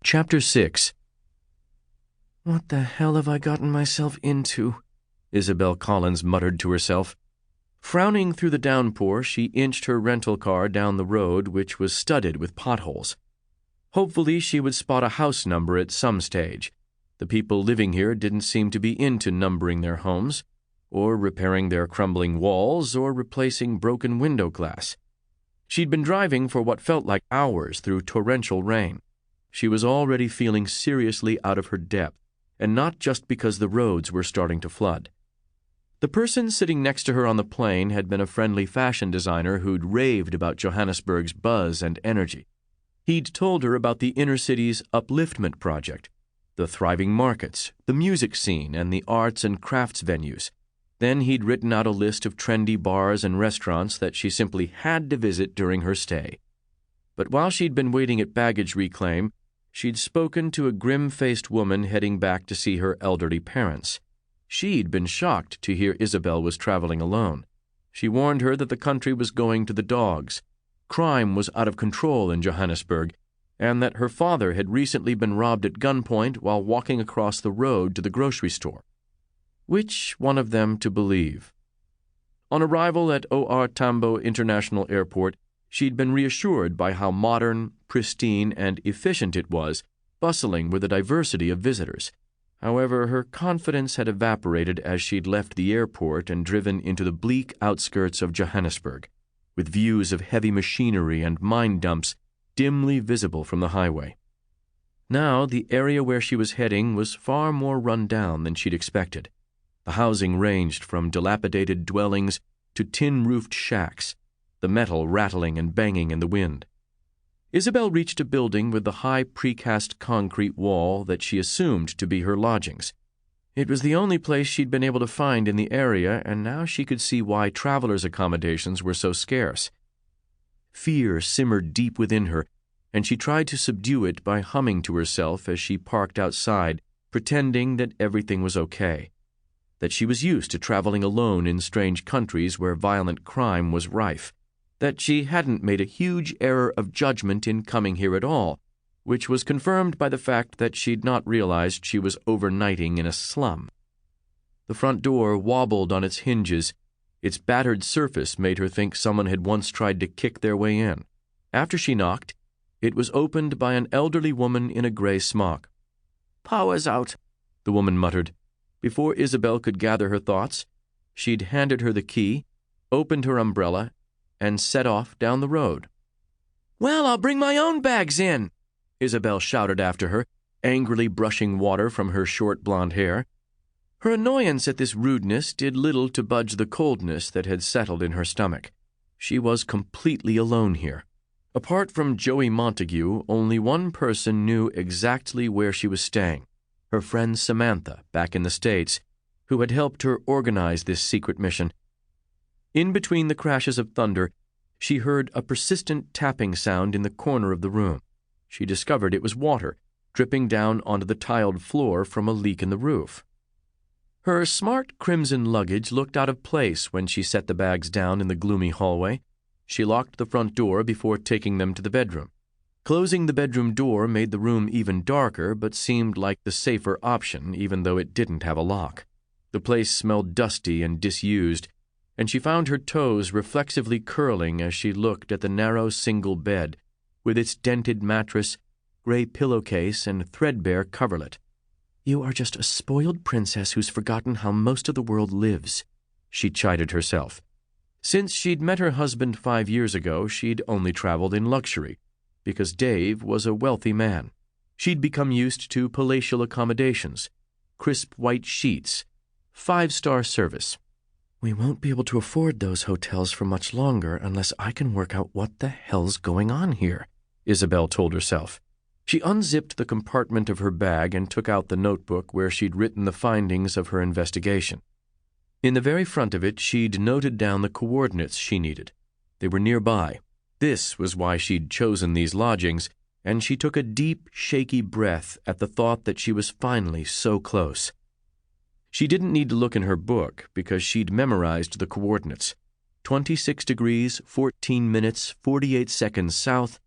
Chapter 6. "What the hell have I gotten myself into?" Isabel Collins muttered to herself. Frowning through the downpour, she inched her rental car down the road, which was studded with potholes. Hopefully she would spot a house number at some stage. The people living here didn't seem to be into numbering their homes, or repairing their crumbling walls, or replacing broken window glass. She'd been driving for what felt like hours through torrential rain. She was already feeling seriously out of her depth, and not just because the roads were starting to flood. The person sitting next to her on the plane had been a friendly fashion designer who'd raved about Johannesburg's buzz and energy. He'd told her about the inner city's upliftment project, the thriving markets, the music scene, and the arts and crafts venues. Then he'd written out a list of trendy bars and restaurants that she simply had to visit during her stay. But while she'd been waiting at baggage reclaim, she'd spoken to a grim-faced woman heading back to see her elderly parents. She'd been shocked to hear Isabel was traveling alone. She warned her that the country was going to the dogs. Crime was out of control in Johannesburg, and that her father had recently been robbed at gunpoint while walking across the road to the grocery store. Which one of them to believe? On arrival at O.R. Tambo International Airport, she'd been reassured by how modern, pristine, and efficient it was, bustling with a diversity of visitors. However, her confidence had evaporated as she'd left the airport and driven into the bleak outskirts of Johannesburg, with views of heavy machinery and mine dumps dimly visible from the highway. Now, the area where she was heading was far more run down than she'd expected. The housing ranged from dilapidated dwellings to tin-roofed shacks, the metal rattling and banging in the wind. Isabel reached a building with the high precast concrete wall that she assumed to be her lodgings. It was the only place she'd been able to find in the area, and now she could see why travelers' accommodations were so scarce. Fear simmered deep within her, and she tried to subdue it by humming to herself as she parked outside, pretending that everything was okay, that she was used to traveling alone in strange countries where violent crime was rife, that she hadn't made a huge error of judgment in coming here at all, which was confirmed by the fact that she'd not realized she was overnighting in a slum. The front door wobbled on its hinges. Its battered surface made her think someone had once tried to kick their way in. After she knocked, it was opened by an elderly woman in a gray smock. "Power's out," the woman muttered. Before Isabel could gather her thoughts, she'd handed her the key, opened her umbrella, and set off down the road. "Well, I'll bring my own bags in," Isabel shouted after her, angrily brushing water from her short blonde hair. Her annoyance at this rudeness did little to budge the coldness that had settled in her stomach. She was completely alone here. Apart from Joey Montague, only one person knew exactly where she was staying, her friend Samantha, back in the States, who had helped her organize this secret mission. In between the crashes of thunder, she heard a persistent tapping sound in the corner of the room. She discovered it was water, dripping down onto the tiled floor from a leak in the roof. Her smart crimson luggage looked out of place when she set the bags down in the gloomy hallway. She locked the front door before taking them to the bedroom. Closing the bedroom door made the room even darker, but seemed like the safer option, even though it didn't have a lock. The place smelled dusty and disused, and she found her toes reflexively curling as she looked at the narrow single bed, with its dented mattress, gray pillowcase, and threadbare coverlet. "You are just a spoiled princess who's forgotten how most of the world lives," she chided herself. Since she'd met her husband 5 years ago, she'd only traveled in luxury, because Dave was a wealthy man. She'd become used to palatial accommodations, crisp white sheets, 5-star service. "We won't be able to afford those hotels for much longer unless I can work out what the hell's going on here," Isabel told herself. She unzipped the compartment of her bag and took out the notebook where she'd written the findings of her investigation. In the very front of it, she'd noted down the coordinates she needed. They were nearby. This was why she'd chosen these lodgings, and she took a deep, shaky breath at the thought that she was finally so close. She didn't need to look in her book because she'd memorized the coordinates. 26 degrees, 14 minutes, 48 seconds south,